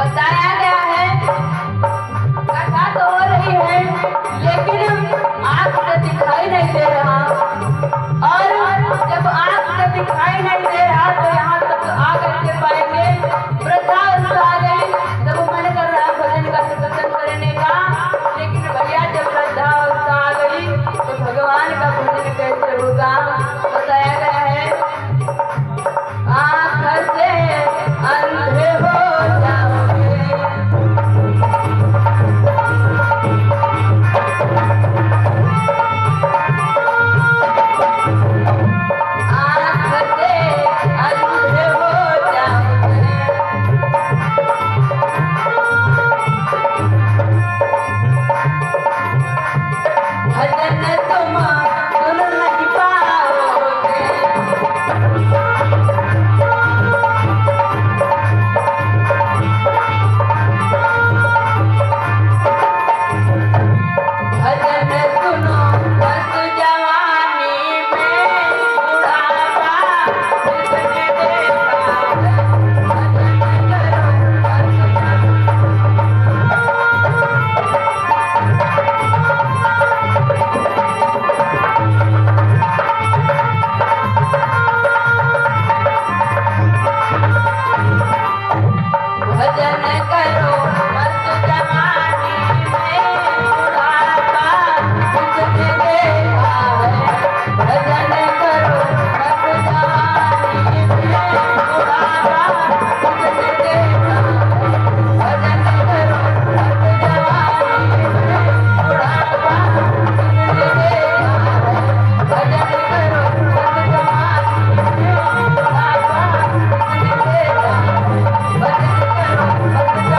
बताया गया है, कथा तो हो रही है लेकिन आंख से दिखाई नहीं दे रहा, और जब आंख से दिखाई नहीं दे रहा तो यहाँ तक आ कैसे पाएंगे। वृद्धा आ गई तब मन कर रहा भजन का दर्शन करने का, लेकिन भैया जब वृद्धा आ गई तो भगवान का भजन कैसे होगा। बताया गया है, आंख से अंधे हो जाओगे, आंख से अंधे हो जाओगे, भजन तुम सुन नहीं पाओगे, भजन सुनो बस जवानी में, बुढ़ापा किसने देखा है, भजन करो मस्त जवानी में, बुढ़ापा किसने देखा है, भजन करो मस्त जवानी में, बुढ़ापा किसने देखा है, भजन करो मस्त जवानी में, बुढ़ापा किसने देखा है, भजन करो मस्त जवानी में, बुढ़ापा किसने देखा है, भजन करो मस्त जवानी में,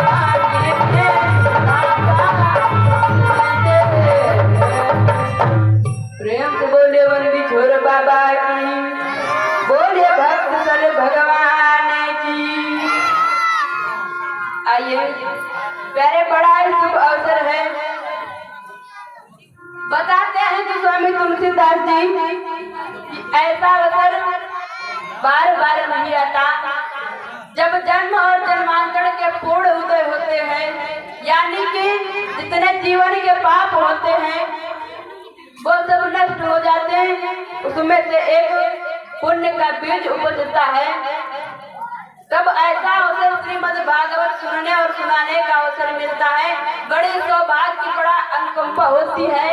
प्रेम से बोले वन बिछोर बाबा की, बोले भक्त सल भगवान की। आइए प्यारे, बड़ा ही शुभ अवसर है। बताते हैं कि स्वामी तुलसीदास जी कि ऐसा अवसर बार बार नहीं आता जब जन्म और जन्मांतर के पूर्ण उदय होते हैं, यानी कि जितने जीवन के पाप होते हैं वो सब नष्ट हो जाते हैं, उसमें से एक पुण्य का बीज उपजता है। तब ऐसा अवसर श्रीमद् भागवत सुनने और सुनाने का अवसर मिलता है, बड़े सौभाग्य की बड़ा अनुकंपा होती है,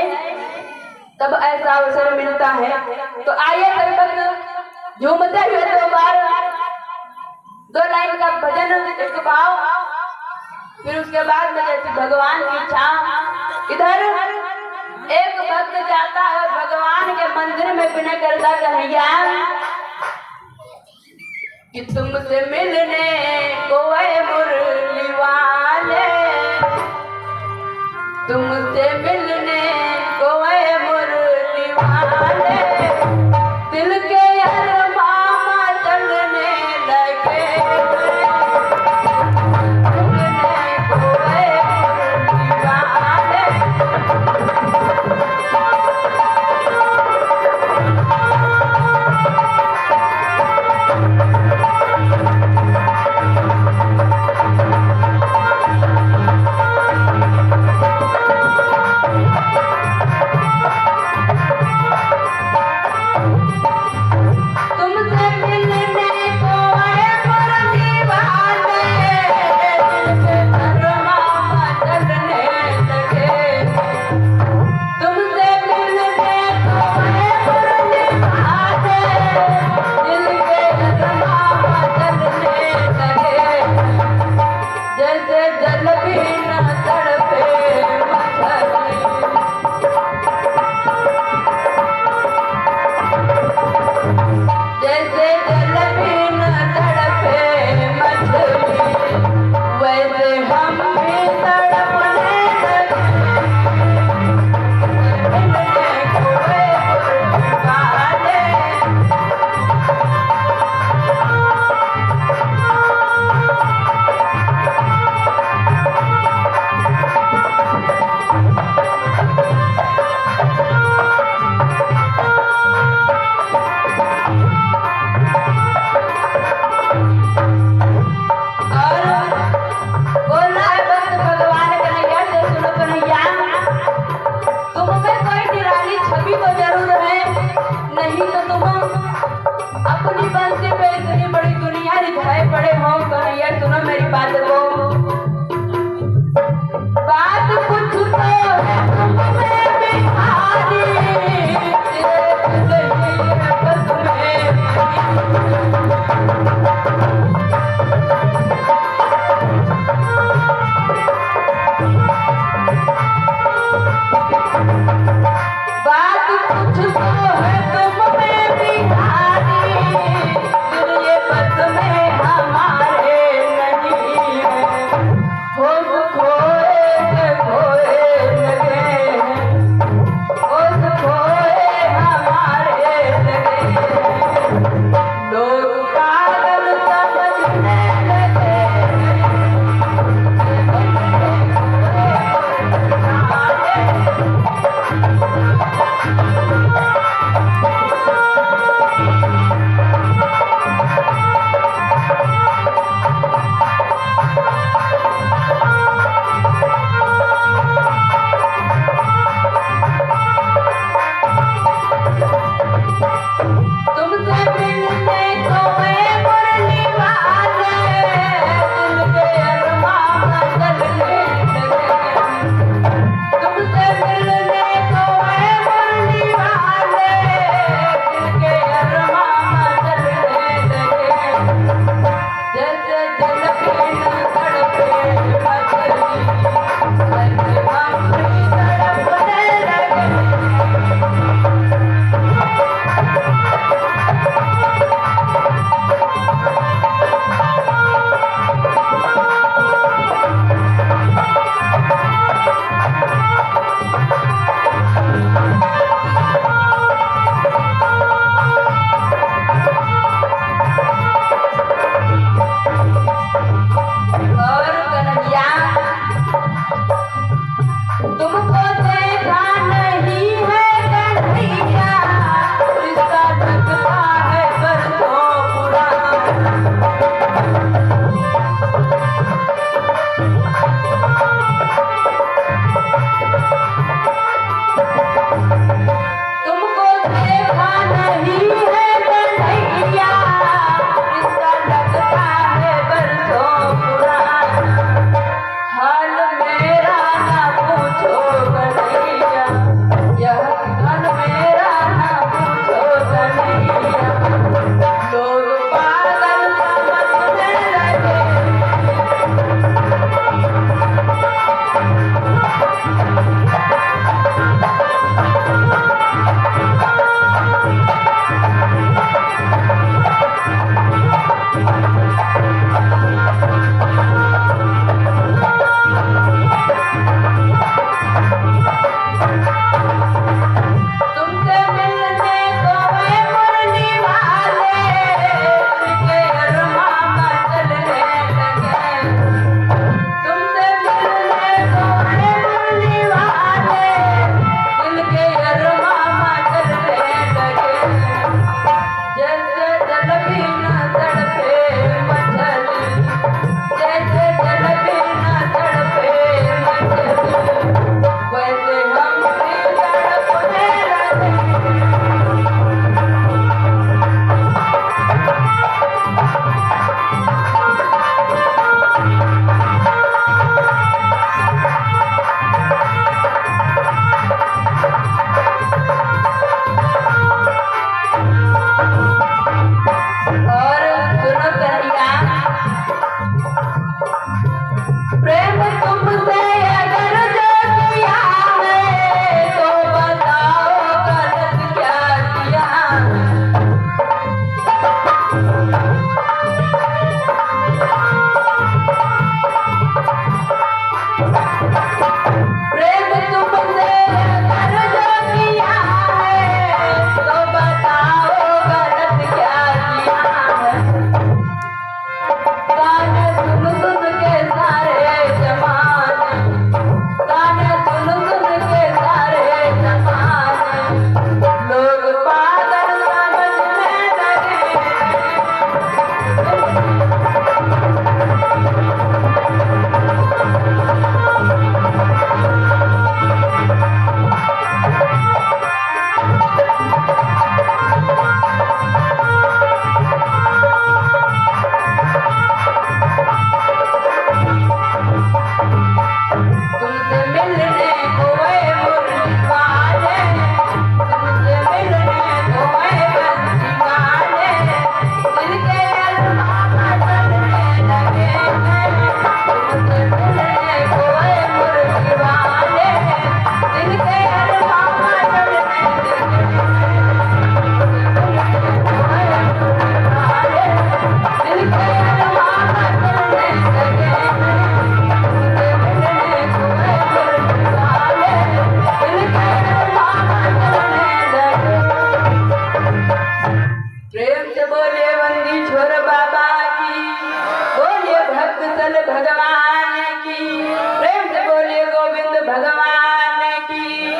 तब ऐसा अवसर मिलता है। तो आइए सभी भक्त झूमते हुए दो बार दो लाइन का भजन एक भाव, फिर उसके बाद में जैसे भगवान की इच्छा। इधर एक भक्त जाता है भगवान के मंदिर में बिना करता कन्हैया कि तुमसे मिलने को है मुरली वाले, तुमसे मिलने को है मुरली वाले, दिल के अरमामा चलने लगे, मिलने को है मुरली वाले। अपनी बंसी पे इतनी बड़ी दुनिया रिझाए पड़े हो कन्हैया सुनो मेरी बात को। बात कुछ तो है तुम्हें बिहारी बात कुछ तो है तुम में बिहारी, दिल ये बस में हमारे नहीं है। भगवान की। प्रेम से बोलिए गोविंद भगवान की।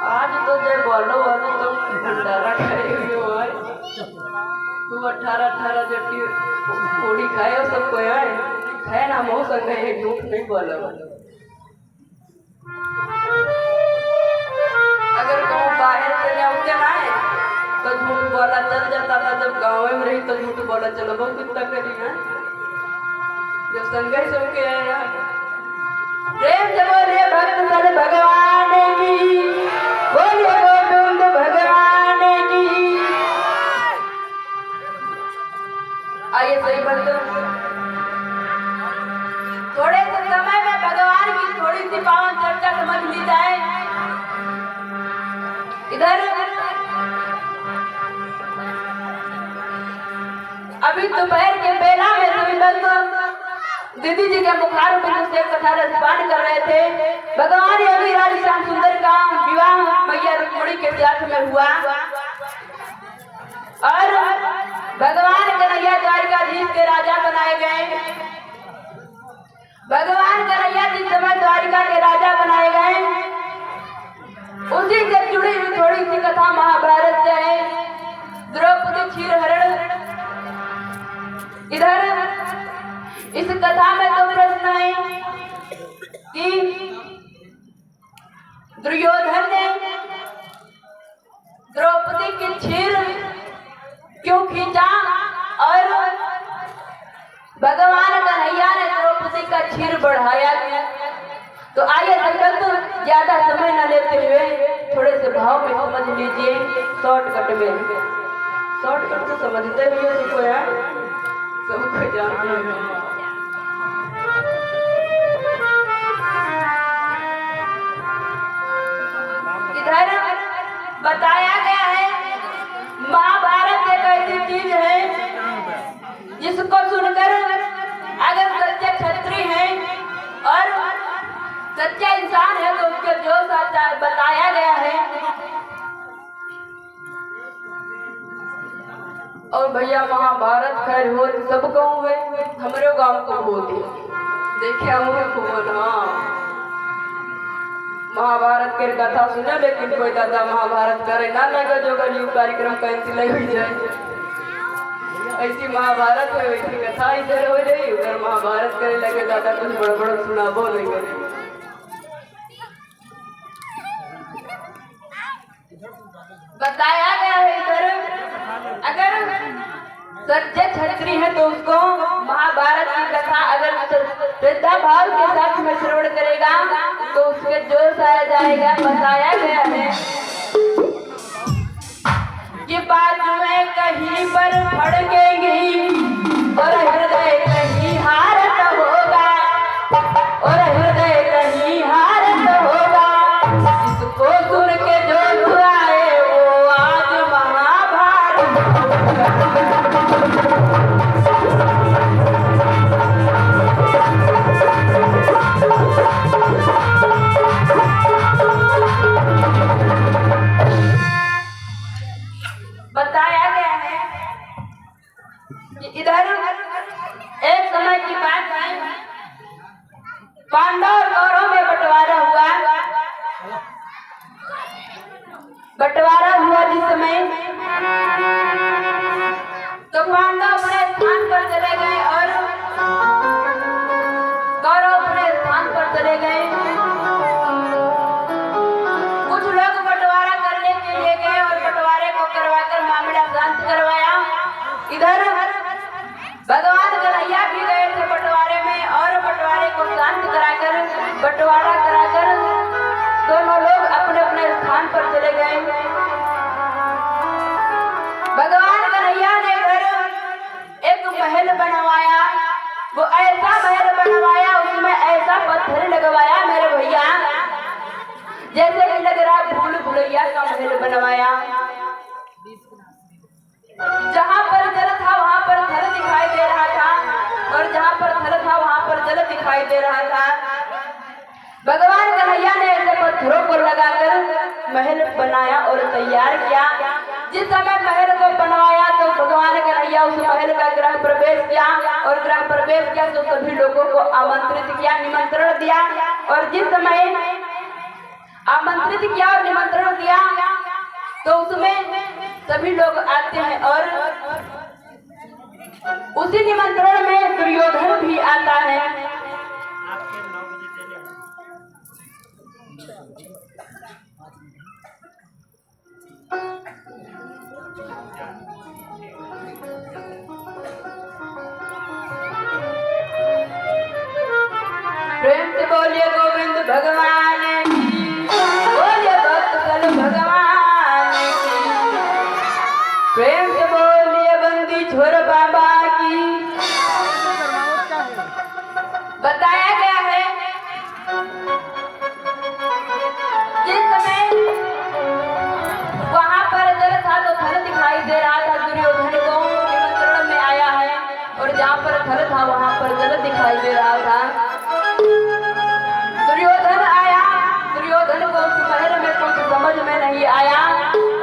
आज तो जय बोलो वाले तो भंडारा खाए हुए हो आए। तू 18 जटी पूड़ी खाए हो सबको आए है ना मोह संग है झूठ नहीं बोला। अगर कहूँ बाहर चले आते ना तो झूठ बोला चल जाता था। जब गाँव में रही तो झूठ बोला चलो बहुत कितना करी है जब संगे सबके आया। प्रेम से बोलिए भक्त सल भगवान की। बोलिए गोविंद भगवान की। आइए सही भक्त थोड़े से समय में भगवान की थोड़ी सी पावन चर्चा समझ ली जाए। इधर अभी दोपहर के बेला में दीदी जी के मुखार से कथा रसपान कर रहे थे। भगवान योगी राज श्याम सुंदर का विवाह मैया रुक्मिणी के साथ में हुआ और भगवान कन्हैया द्वारिकाधीश के राजा बनाए गए। भगवान कन्हैया जिस समय द्वारिका के राजा बनाए गए उसी से जुड़ी हुई थोड़ी सी कथा महाभारत से है। द्रौपदी क्षीरहरण। इधर इस कथा में दो प्रश्न है कि दुर्योधन ने द्रौपदी की क्षीर क्यों खींचा और भगवान कन्हैया ने द्रौपदी का क्षीर बढ़ाया क्यों। तो आइए संगत ज्यादा समय न लेते हुए थोड़े से भाव में समझ लीजिए। शॉर्टकट में शॉर्टकट से समझते हुए सबको यार सबको जानते हैं। इधर बताया गया है महाभारत एक ऐसी चीज है जिसको सुनकर अगर सच्चे क्षत्रिय हैं और सच्चा इंसान है तो उसके जो बताया गया है। और भैया महाभारत खैर हो सब गाँव में हमारे गाँव को होती देखे हाँ महाभारत के कथा सुने लेकिन कोई दादा महाभारत करे ना लगे जो कल कार्यक्रम कैंसिल हो जाए। ऐसी महाभारत में वैसी कथा इधर हो रही उधर महाभारत करे लगे दादा कुछ बड़ा बड़ा सुना बोल नहीं करे। बताया गया है इधर अगर सच्चे क्षत्रिय है तो उसको महाभारत की कथा अगर श्रद्धा भाव के साथ में श्रवण करेगा तो उसके जोश आ जाएगा। बताया गया है कि बाजू में कहीं पर भड़केगी और हृदय कहीं हारत होगा और हृदय कहीं हारत होगा। इसको सुन के जो आए वो आज महाभारत बताया गया है कि इधर एक समय की बात है पांडव और कौरव में बंटवारा हुआ जिस समय तो पांडव अपने स्थान पर चले गए और कौरव अपने स्थान पर चले गए। कुछ लोग बंटवारा करने के लिए गए और बंटवारे को करवाकर मामला शांत करवाया। इधर भगवान कन्हैया भी गए थे बंटवारे में और बंटवारे को शांत कराकर बंटवारा कराकर दोनों लोग अपने अपने स्थान पर चले गए। भगवान कन्हैया ने घर एक महल बनवाया। वो ऐसा महल बनवाया उसमें ऐसा पत्थर लगवाया मेरे भैया जैसे कि लग रहा भूल भुलैया का महल बनवाया। जहाँ पर जल था वहाँ पर थल दिखाई दे रहा था और जहाँ पर थल था वहाँ पर जल दिखाई दे रहा था। भगवान कन्हैया ने ऐसे पत्थरों को लगाकर महल बनाया और तैयार किया। जिस समय महल को बनवाया तो भगवान कन्हैया उस महल का गृह प्रवेश किया और गृह प्रवेश किया तो सभी लोगों को आमंत्रित किया, निमंत्रण दिया। और जिस समय आमंत्रित किया और निमंत्रण दिया तो उसमें सभी लोग आते हैं और उसी निमंत्रण में दुर्योधन भी आता है। प्रेम से बोलिए गोविंद भगवान की, बोलिए भक्तजन भगवान की, प्रेम से बोलिए बंदी छोर बाबा की। बताया गया है जिस समय वहां पर जल था तो थल दिखाई दे रहा था, दुर्योधन को निमंत्रण में आया है और जहाँ पर थल था वहां पर जल दिखाई दे रहा था। दुर्योधन आया, दुर्योधन को उस महल में कुछ समझ में नहीं आया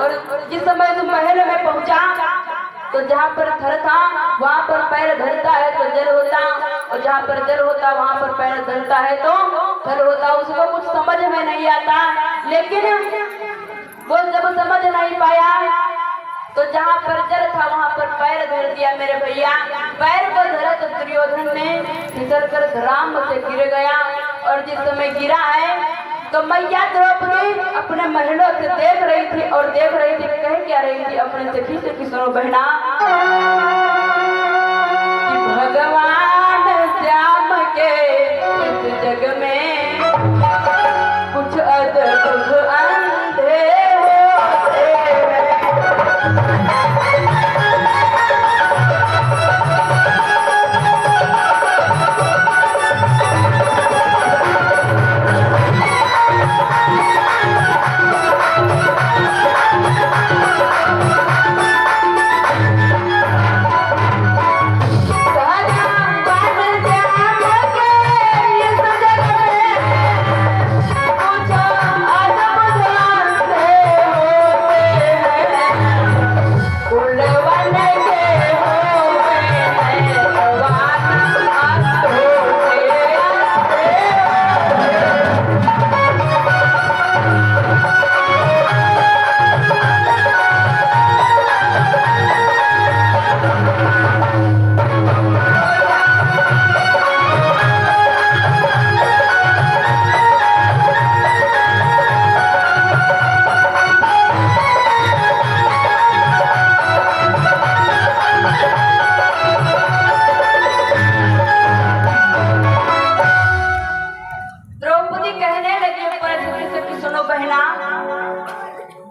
और जिस समय उस महल में पहुंचा तो जहाँ पर थल था वहां पर पैर धरता है तो जल होता और जहाँ पर जल होता वहां पर पैर धरता है तो थल होता। उसको कुछ समझ में नहीं आता, लेकिन वो जब समझ नहीं पाया तो जहाँ पर जल था वहां पर पैर धर दिया मेरे भैया। पैर को धरा तो दुर्योधन ने फिसल कर धराम से गिर गया और जिस समय गिरा है तो मैया द्रौपदी अपने महलों से देख रही थी और देख रही थी, कह क्या रही थी अपने सखी से कि सुनो बहना कि भगवान श्याम के इस जग में कुछ अद्भुत अंधे होते हैं।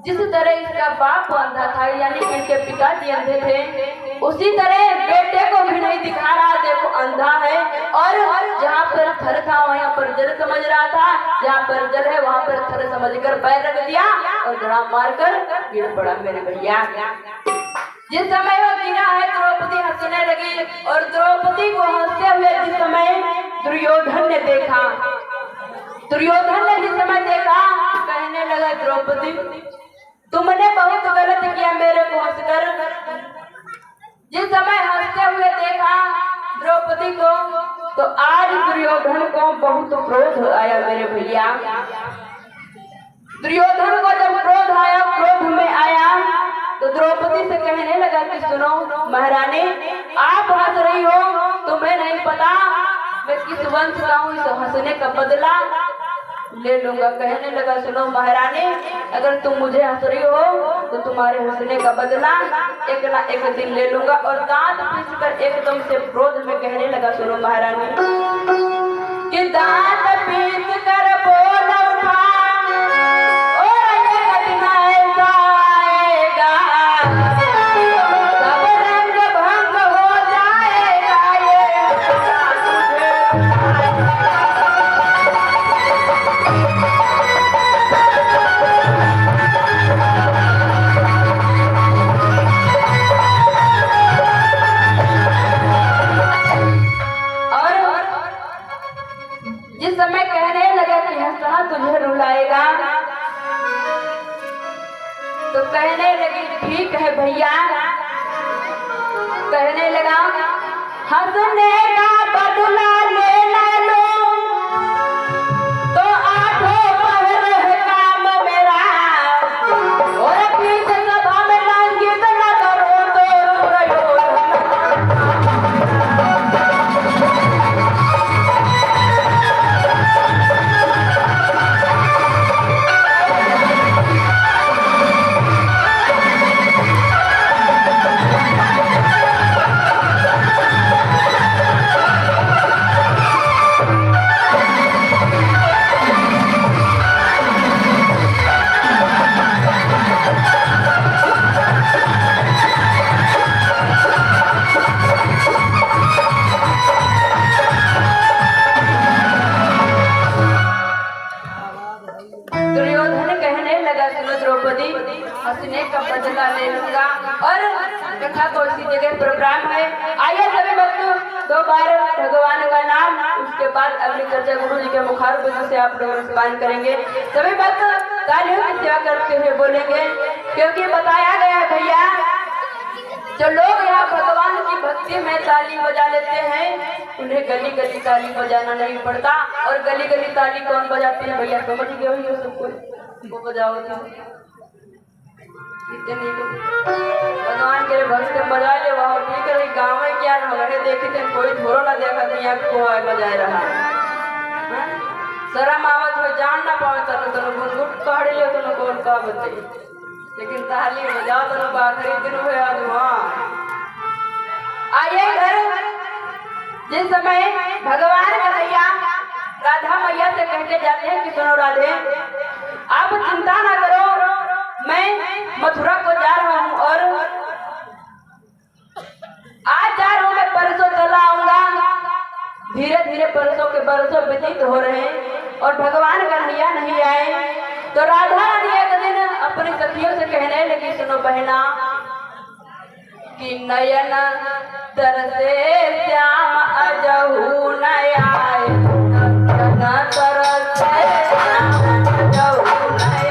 जिस तरह इसका बाप अंधा था यानी कि इसके पिताजी अंधे थे, उसी तरह बेटे को भी नहीं दिखा रहा, देखो अंधा है। और जहाँ पर थल था वहाँ पर जल समझ रहा था, जहाँ पर जल है वहाँ पर थल समझकर पैर रख दिया और धड़ाम मारकर गिर पड़ा मेरे भैया। जिस समय वो गिरा है द्रौपदी हंसने लगी और द्रौपदी को हंसते हुए जिस समय दुर्योधन ने देखा, दुर्योधन ने जिस समय देखा कहने लगा द्रौपदी तुमने बहुत गलत किया मेरे को हंसकर। जिस समय हंसते हुए देखा द्रौपदी को तो आज दुर्योधन को बहुत क्रोध आया मेरे भैया। दुर्योधन को जब क्रोध आया, क्रोध में आया तो द्रौपदी से कहने लगा कि सुनो महारानी आप हंस रही हो, तुम्हें नहीं पता मैं किस वंश का हूँ, इस हंसने का बदला ले लूंगा। कहने लगा सुनो महारानी अगर तुम मुझे हंस रही हो तो तुम्हारे हंसने का बदला एक ना एक दिन ले लूंगा। और दांत पीस कर एकदम से क्रोध में कहने लगा सुनो महारानी कि दांत पीस कर बोल उठा और एक दिन ऐसा आएगा सब रंग भंग हो जाएगा जिस समय कहने लगा कि हंसना तुझे रुलाएगा तो कहने लगी ठीक है भैया कहने लगा हंसने का बदला लेना लो तो आठों पहर है काम मेरा और पीछे सभा में लांघित न करो तो द्रौपदी हंसने का बदला ले लूंगा और कथा को इसी जगह प्रोग्राम है। आइए सभी भक्त दो बार भगवान का नाम, उसके बाद अगली चर्चा गुरु जी के मुखारबिंद से आप लोग स्मरण करेंगे। सभी भक्त तालियों की सेवा करते हुए बोलेंगे, क्योंकि बताया गया भैया जो लोग यहाँ भगवान की भक्ति में ताली बजा लेते हैं उन्हें गली गली ताली बजाना नहीं पड़ता। और गली गली ताली कौन बजाते हैं भैया, समझ गए हो सबको, वो बजाओ भगवान के भक्त बजा ले वह ठीक है। गाँव में क्या रहे देखे थे कोई धोरो ना देखा नहीं आपको बजाए रहा शरम आवत हो जान ना पावे तनु गुनगुट काढ़ लियो तनु कौन का बताई, लेकिन ताली बजाओ तनु आखिरी दिन हुए आज वहाँ आइए घर। जिस समय भगवान कन्हैया राधा मैया से कहते जाते हैं कि सुनो राधे आप चिंता ना करो, मैं मथुरा को जा रहा हूँ और आज जा रहा हूँ, मैं परसों चला आऊंगा। धीरे धीरे परसों के बरसों व्यतीत हो रहे हैं और भगवान कन्हैया नहीं आए। तो राधा रानी एक दिन अपनी सखियों से कहने लगी सुनो बहना कि नयन तरसे श्याम अजहू न आए, नयन तरसे श्याम अजहू न आए।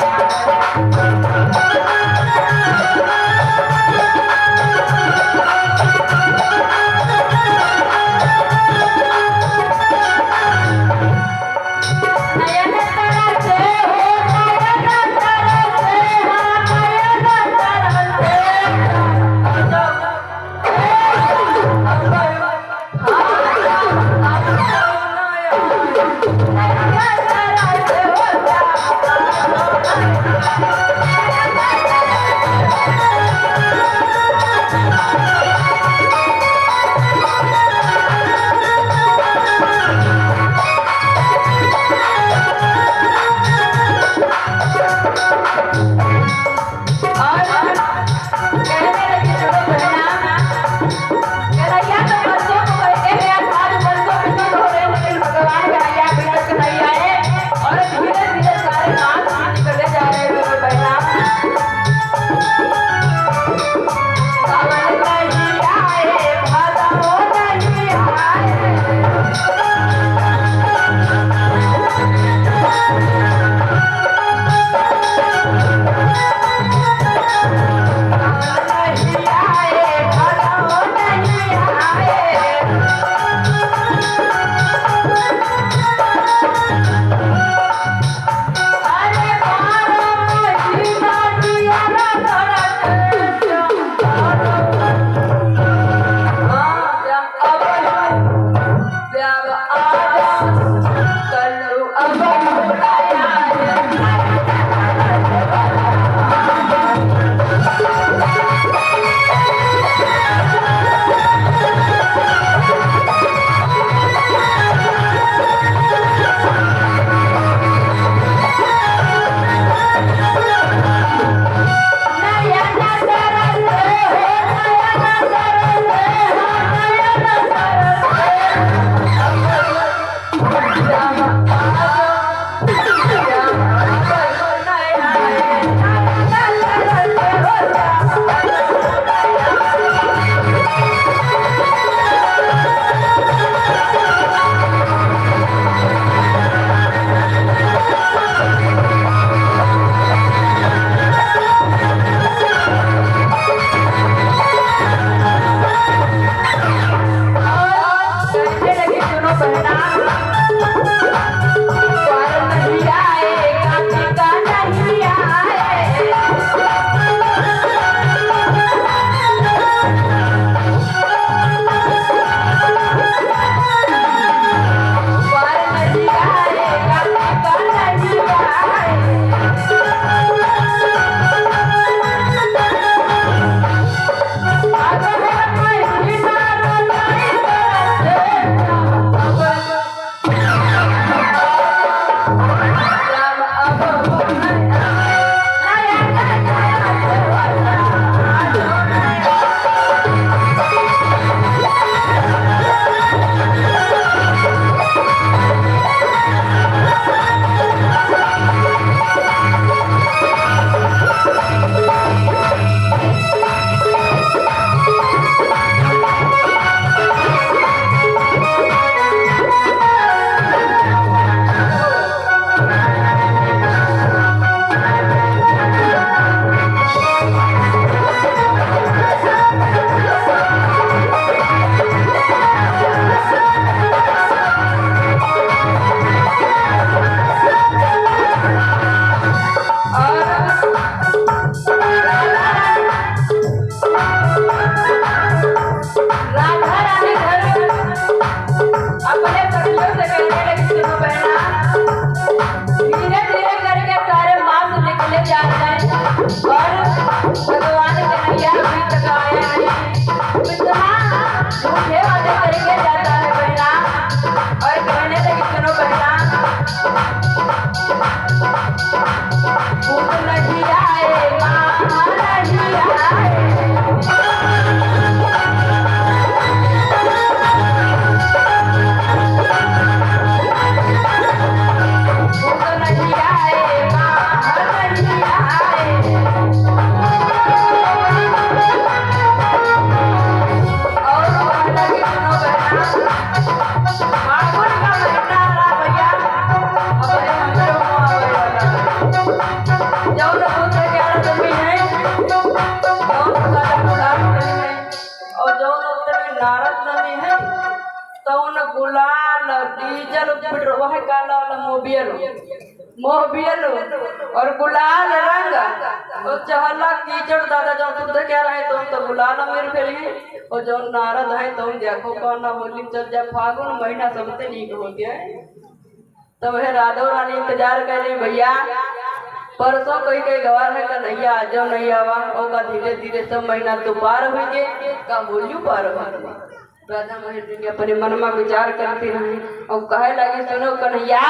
उजल पिटरवा है काला वाला मोबियल और गुलाल रंग और चहला कीचड़ दादा जो तुम तो कह रहे तुम तो गुलाल मेरे फेरिए और जो नारद है तुम देखो कौन ना बोली चल जा फागुन महीना सबसे नीक हो गया तब है राधव रानी इंतजार कर रही भैया परसों कई गवार है कन्हैया आ जाओ नहीं आवा होगा धीरे धीरे सब महीना तो पार हो गए का बोलियो पार हो राधा महेंद्र अपने मन में विचार करती रही और कहे लगी सुनो कन्हैया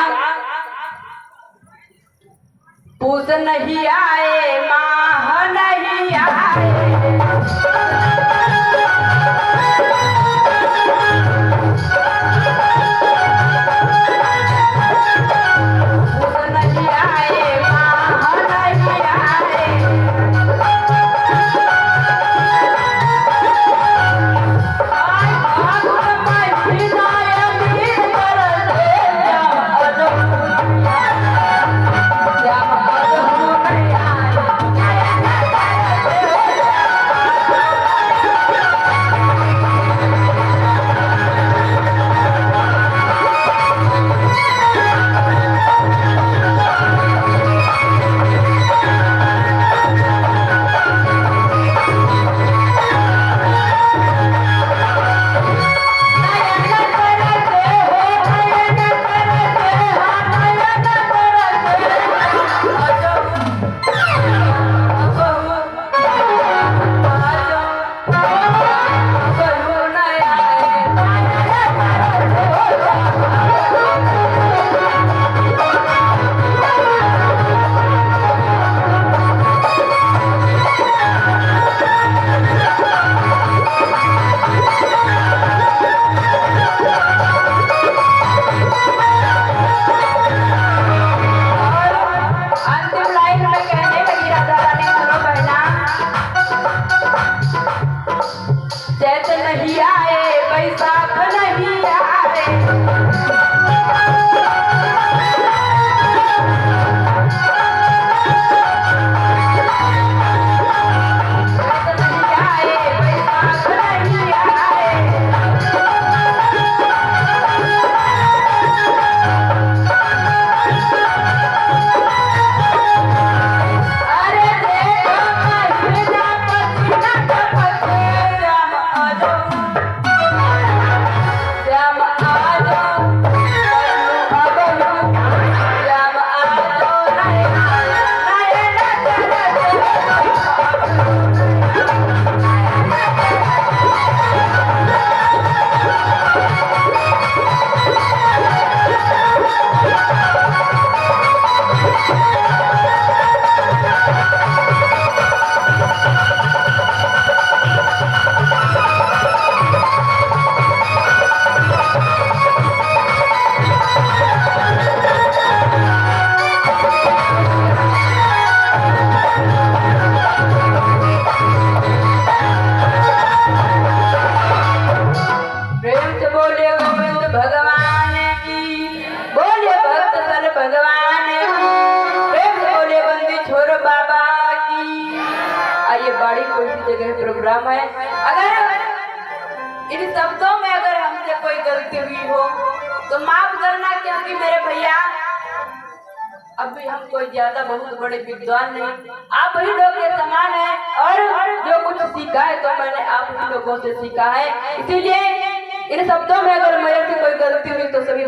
पूछ नहीं आए माह नहीं आए प्रोग्राम है अगर इन शब्दों में अगर हमसे कोई गलती हुई हो तो माफ करना क्योंकि मेरे भैया अभी हम कोई ज्यादा बहुत बड़े विद्वान नहीं आप ही लोग के समान है और जो कुछ सीखा है तो मैंने आप ही लोगों से सीखा है इसीलिए इन शब्दों में अगर मेरे से कोई गलती हुई तो सभी